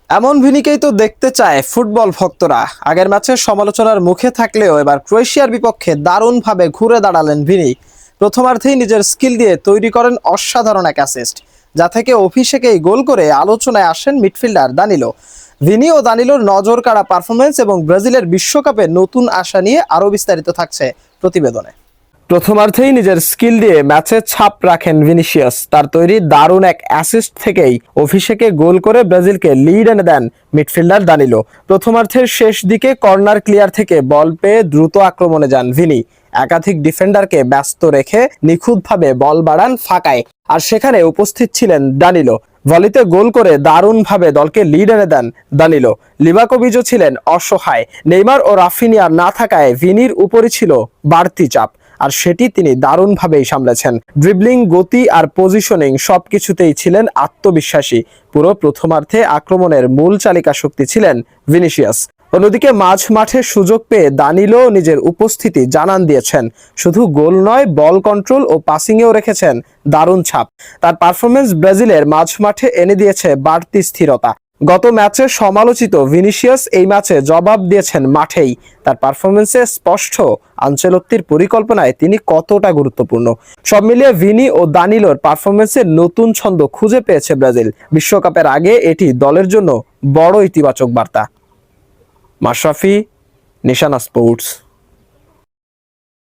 এমন ভিনিকেই তো দেখতে চায় ফুটবল ভক্তরা। আগের ম্যাচে সমালোচনার মুখে থাকলেও এবার ক্রোয়েশিয়ার বিপক্ষে দারুণভাবে ঘুরে দাঁড়ালেন ভিনি। প্রথমার্ধেই নিজের স্কিল দিয়ে তৈরি করেন অসাধারণ এক অ্যাসিস্ট, যা থেকে অভিষেকেই গোল করে আলোচনায় আসেন মিডফিল্ডার দানিলো। ভিনি ও দানিলোর নজর কাড়া পারফরমেন্স এবং ব্রাজিলের বিশ্বকাপে নতুন আশা নিয়ে আরও বিস্তারিত থাকছে প্রতিবেদনে। প্রথমার্ধেই নিজের স্কিল দিয়ে ম্যাচে ছাপ রাখেন ভিনিসিয়াস। তার তৈরি দারুণ এক অ্যাসিস্ট থেকেই অভিষেকে গোল করে ব্রাজিলকে লিড এনে দেন মিডফিল্ডার দানিলো। প্রথমার্ধের শেষ দিকে কর্নার ক্লিয়ার থেকে বল পেয়ে দ্রুত আক্রমণে যান ভিনি। একাধিক ডিফেন্ডারকে ব্যস্ত রেখে নিখুঁতভাবে বল বাড়ান ফাঁকায়, আর সেখানে উপস্থিত ছিলেন দানিলো। ভলিতে গোল করে দারুণভাবে দলকে লিড এনে দেন দানিলো। লিভাকোভিচও ছিলেন অসহায়। নেইমার ও রাফিনিয়া না থাকায় ভিনির উপরই ছিল বাড়তি চাপ, আর সেটি তিনি দারুণভাবেই সামলেছেন। ড্রিবলিং, গতি আর পজিশনিং সবকিছুতেই ছিলেন আত্মবিশ্বাসী। পুরো প্রথমার্ধে আক্রমণের মূল চালিকা শক্তি ছিলেন ভিনিসিয়াস। অন্যদিকে মাঝ মাঠে সুযোগ পেয়ে দানিলো নিজের উপস্থিতি জানান দিয়েছেন। শুধু গোল নয়, বল কন্ট্রোল ও পাসিংয়েও রেখেছেন দারুণ ছাপ। তার পারফরমেন্স ব্রাজিলের মাঝ মাঠে এনে দিয়েছে বাড়তি স্থিরতা। গত ম্যাচে সমালোচিত ভিনিসিয়াস এই ম্যাচে জবাব দিয়েছেন মাঠেই। তার পারফরমেন্সে স্পষ্ট আনচেলত্তির পরিকল্পনায় তিনি কতটা গুরুত্বপূর্ণ। সব মিলিয়ে ভিনি ও দানিলোর পারফরমেন্সে নতুন ছন্দ খুঁজে পেয়েছে ব্রাজিল। বিশ্বকাপের আগে এটি দলের জন্য বড় ইতিবাচক বার্তা। মাশরাফি, নিশানা স্পোর্টস।